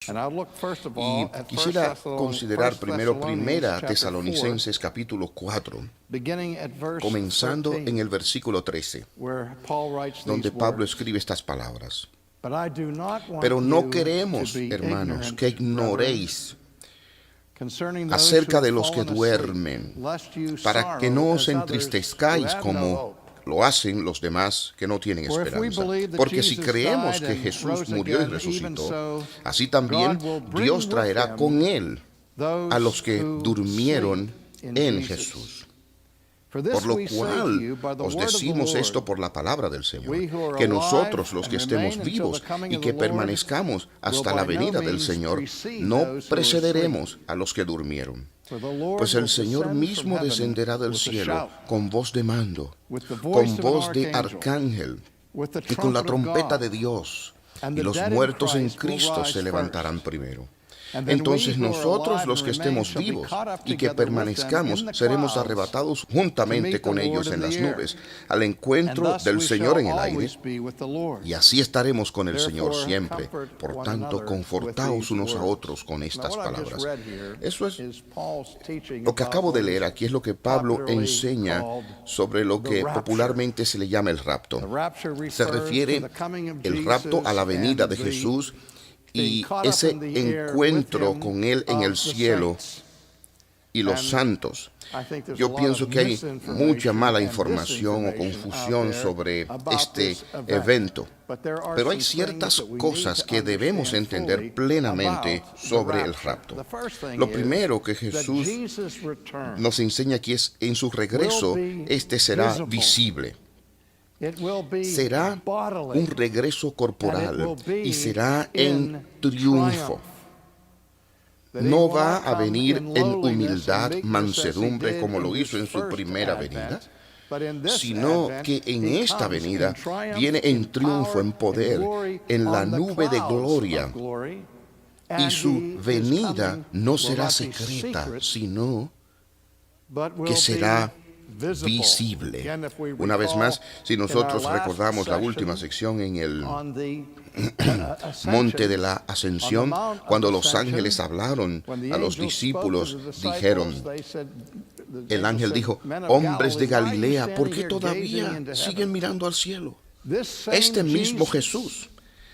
Y quisiera considerar primero Primera Tesalonicenses capítulo 4, comenzando en el versículo 13, donde Pablo escribe estas palabras. Pero no queremos, hermanos, que ignoréis acerca de los que duermen, para que no os entristezcáis como lo hacen los demás que no tienen esperanza. Porque si creemos que Jesús murió y resucitó, así también Dios traerá con él a los que durmieron en Jesús. Por lo cual os decimos esto por la palabra del Señor, que nosotros los que estemos vivos y que permanezcamos hasta la venida del Señor, no precederemos a los que durmieron. Pues el Señor mismo descenderá del cielo con voz de mando, con voz de arcángel y con la trompeta de Dios, y los muertos en Cristo se levantarán primero. Entonces nosotros los que estemos vivos y que permanezcamos seremos arrebatados juntamente con ellos en las nubes al encuentro del Señor en el aire, y así estaremos con el Señor siempre. Por tanto, confortaos unos a otros con estas palabras. Eso es lo que acabo de leer aquí, es lo que Pablo enseña sobre lo que popularmente se le llama el rapto. Se refiere el rapto a la venida de Jesús y ese encuentro con Él en el cielo y los santos. Yo pienso que hay mucha mala información o confusión sobre este evento, pero hay ciertas cosas que debemos entender plenamente sobre el rapto. Lo primero que Jesús nos enseña aquí es, en su regreso, este será visible. Será un regreso corporal y será en triunfo. No va a venir en humildad, mansedumbre, como lo hizo en su primera venida, sino que en esta venida viene en triunfo, en poder, en la nube de gloria. Y su venida no será secreta, sino que será visible. Una vez más, si nosotros recordamos la última sección en el monte de la ascensión, cuando los ángeles hablaron a los discípulos, dijeron, el ángel dijo, hombres de Galilea, ¿por qué todavía siguen mirando al cielo? Este mismo Jesús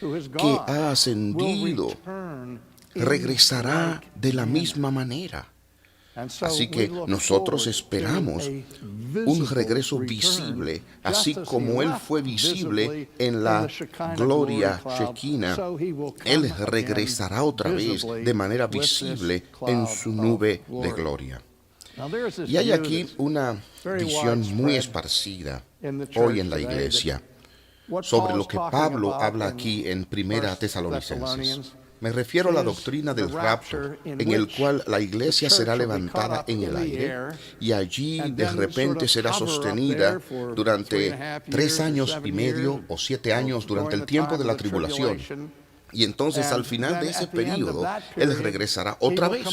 que ha ascendido regresará de la misma manera. Así que nosotros esperamos un regreso visible, así como Él fue visible en la gloria Shekinah. Él regresará otra vez de manera visible en su nube de gloria. Y hay aquí una visión muy esparcida hoy en la iglesia sobre lo que Pablo habla aquí en Primera Tesalonicenses. Me refiero a la doctrina del rapto, en el cual la iglesia será levantada en el aire y allí de repente será sostenida durante 3 años y medio o 7 años durante el tiempo de la tribulación. Y entonces al final de ese periodo, Él regresará otra vez.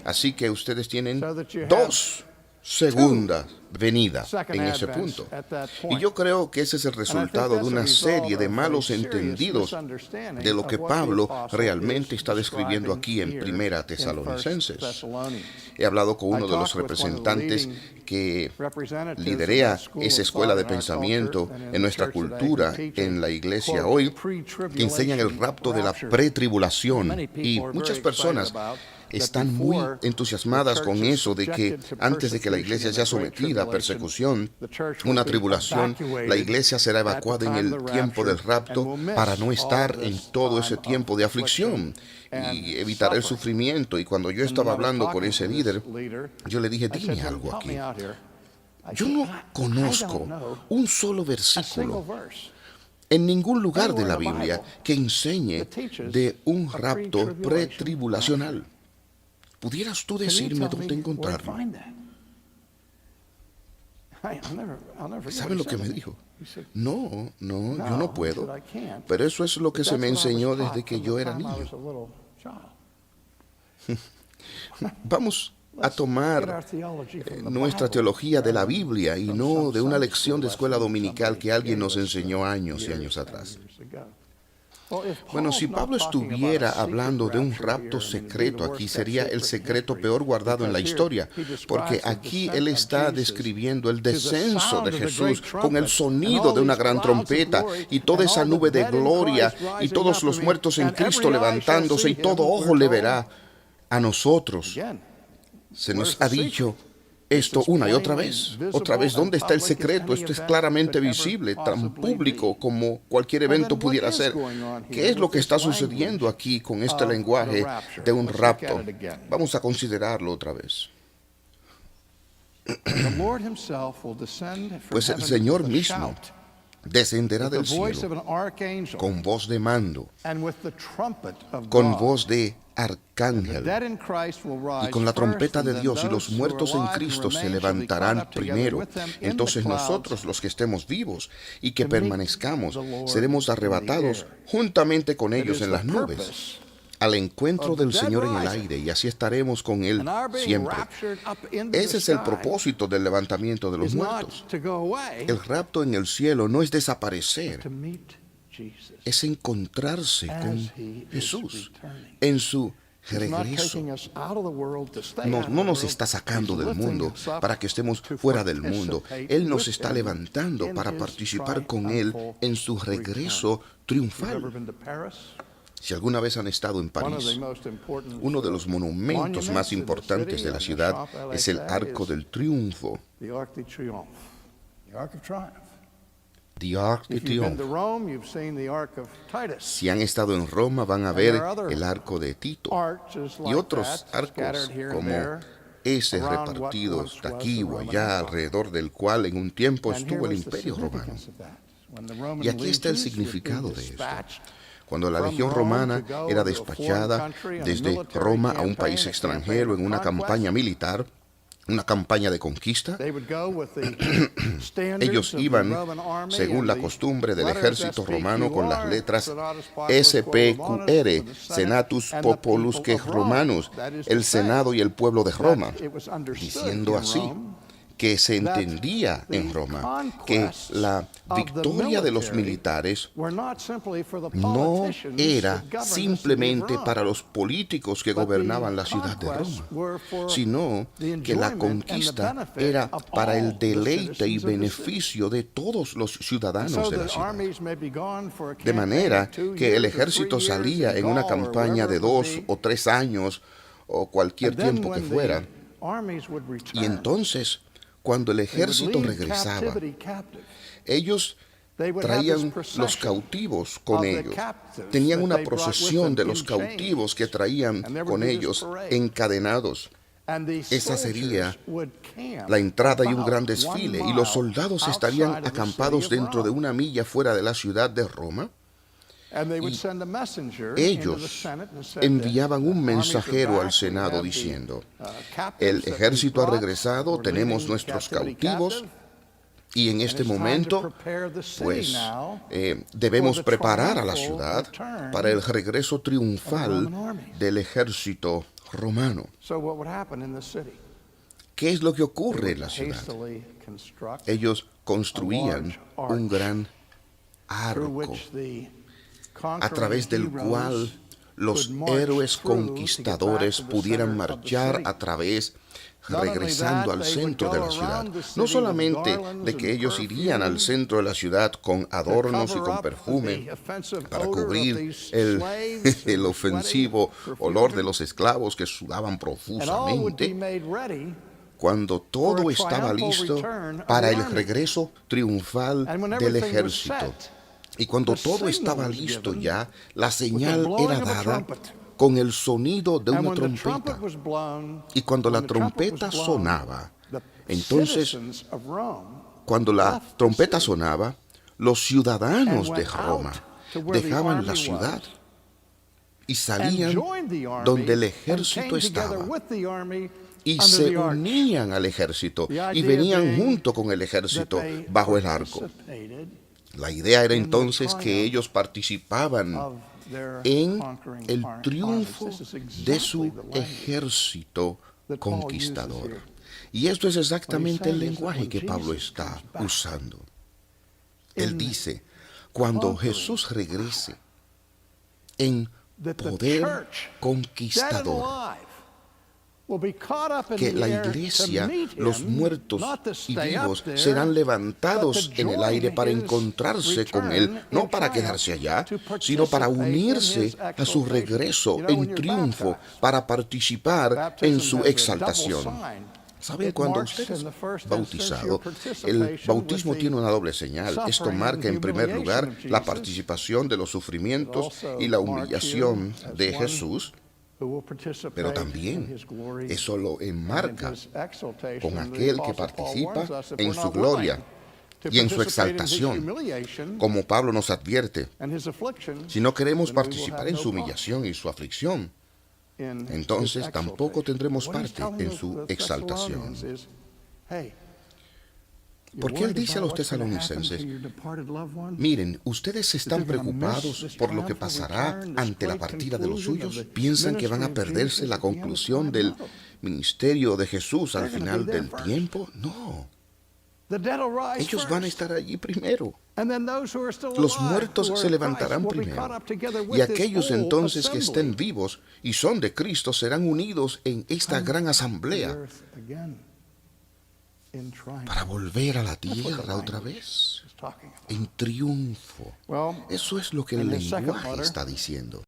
Así que ustedes tienen 2 segundas venidas en ese punto. Y yo creo que ese es el resultado de una serie de malos entendidos de lo que Pablo realmente está describiendo aquí en Primera Tesalonicenses. He hablado con uno de los representantes que liderea esa escuela de pensamiento en nuestra cultura, en la iglesia hoy, que enseñan el rapto de la pretribulación. Y muchas personas están muy entusiasmadas con eso de que antes de que la iglesia sea sometida a persecución, una tribulación, la iglesia será evacuada en el tiempo del rapto para no estar en todo ese tiempo de aflicción y evitar el sufrimiento. Y cuando yo estaba hablando con ese líder, yo le dije, dime algo aquí. Yo no conozco un solo versículo en ningún lugar de la Biblia que enseñe de un rapto pretribulacional. ¿Pudieras tú decirme dónde encontrarlo? ¿Saben lo que me dijo? No, yo no puedo. Pero eso es lo que se me enseñó desde que yo era niño. Vamos a tomar nuestra teología de la Biblia y no de una lección de escuela dominical que alguien nos enseñó años y años atrás. Bueno, si Pablo estuviera hablando de un rapto secreto aquí, sería el secreto peor guardado en la historia, porque aquí él está describiendo el descenso de Jesús con el sonido de una gran trompeta y toda esa nube de gloria y todos los muertos en Cristo levantándose y todo ojo le verá. A nosotros se nos ha dicho esto una y otra vez. Otra vez, ¿dónde está el secreto? Esto es claramente visible, tan público como cualquier evento pudiera ser. ¿Qué es lo que está sucediendo aquí con este lenguaje de un rapto? Vamos a considerarlo otra vez. Pues el Señor mismo descenderá del cielo con voz de mando, con voz de arcángel, y con la trompeta de Dios, y los muertos en Cristo se levantarán primero. Entonces nosotros, los que estemos vivos y que permanezcamos, seremos arrebatados juntamente con ellos en las nubes al encuentro del Señor en el aire, y así estaremos con Él siempre. Ese es el propósito del levantamiento de los muertos. El rapto en el cielo no es desaparecer, es encontrarse con Jesús en su regreso. No nos está sacando del mundo para que estemos fuera del mundo. Él nos está levantando para participar con Él en su regreso triunfal. Si alguna vez han estado en París, uno de los monumentos más importantes de la ciudad es el Arco del Triunfo. The Arc de Triomphe. Si han estado en Roma, van a ver el Arco de Tito y otros arcos como ese repartidos de aquí o allá, alrededor del cual en un tiempo estuvo el Imperio Romano. Y aquí está el significado de esto. Cuando la legión romana era despachada desde Roma a un país extranjero en una campaña militar, una campaña de conquista, ellos iban, según la costumbre del ejército romano, con las letras SPQR, Senatus Populusque Romanus, el Senado y el pueblo de Roma, diciendo así que se entendía en Roma que la victoria de los militares no era simplemente para los políticos que gobernaban la ciudad de Roma, sino que la conquista era para el deleite y beneficio de todos los ciudadanos de la ciudad. De manera que el ejército salía en una campaña de 2 o 3 años o cualquier tiempo que fuera, y entonces cuando el ejército regresaba, ellos traían los cautivos con ellos. Tenían una procesión de los cautivos que traían con ellos encadenados. Esa sería la entrada y un gran desfile, y los soldados estarían acampados dentro de 1 milla fuera de la ciudad de Roma. Y ellos enviaban un mensajero al Senado diciendo: el ejército ha regresado, tenemos nuestros cautivos, y en este momento, pues, debemos preparar a la ciudad para el regreso triunfal del ejército romano. ¿Qué es lo que ocurre en la ciudad? Ellos construían un gran arco a través del cual los héroes conquistadores pudieran marchar a través, regresando al centro de la ciudad. No solamente de que ellos irían al centro de la ciudad con adornos y con perfume para cubrir el ofensivo olor de los esclavos que sudaban profusamente, cuando todo estaba listo para el regreso triunfal del ejército. Y cuando todo estaba listo ya, la señal era dada con el sonido de una trompeta. Y cuando la trompeta sonaba, entonces, cuando la trompeta sonaba, los ciudadanos de Roma dejaban la ciudad y salían donde el ejército estaba. Y se unían al ejército y venían junto con el ejército bajo el arco. La idea era entonces que ellos participaban en el triunfo de su ejército conquistador. Y esto es exactamente el lenguaje que Pablo está usando. Él dice, cuando Jesús regrese, en poder conquistador. Que la iglesia, los muertos y vivos, serán levantados en el aire para encontrarse con Él, no para quedarse allá, sino para unirse a su regreso en triunfo, para participar en su exaltación. ¿Saben cuando usted es bautizado? El bautismo tiene una doble señal. Esto marca en primer lugar la participación de los sufrimientos y la humillación de Jesús, pero también eso lo enmarca con aquel que participa en su gloria y en su exaltación. Como Pablo nos advierte, si no queremos participar en su humillación y su aflicción, entonces tampoco tendremos parte en su exaltación. Porque él dice a los tesalonicenses, miren, ustedes están preocupados por lo que pasará ante la partida de los suyos. ¿Piensan que van a perderse la conclusión del ministerio de Jesús al final del tiempo? No. Ellos van a estar allí primero. Los muertos se levantarán primero. Y aquellos entonces que estén vivos y son de Cristo serán unidos en esta gran asamblea para volver a la tierra otra vez, en triunfo. Eso es lo que el lenguaje está diciendo.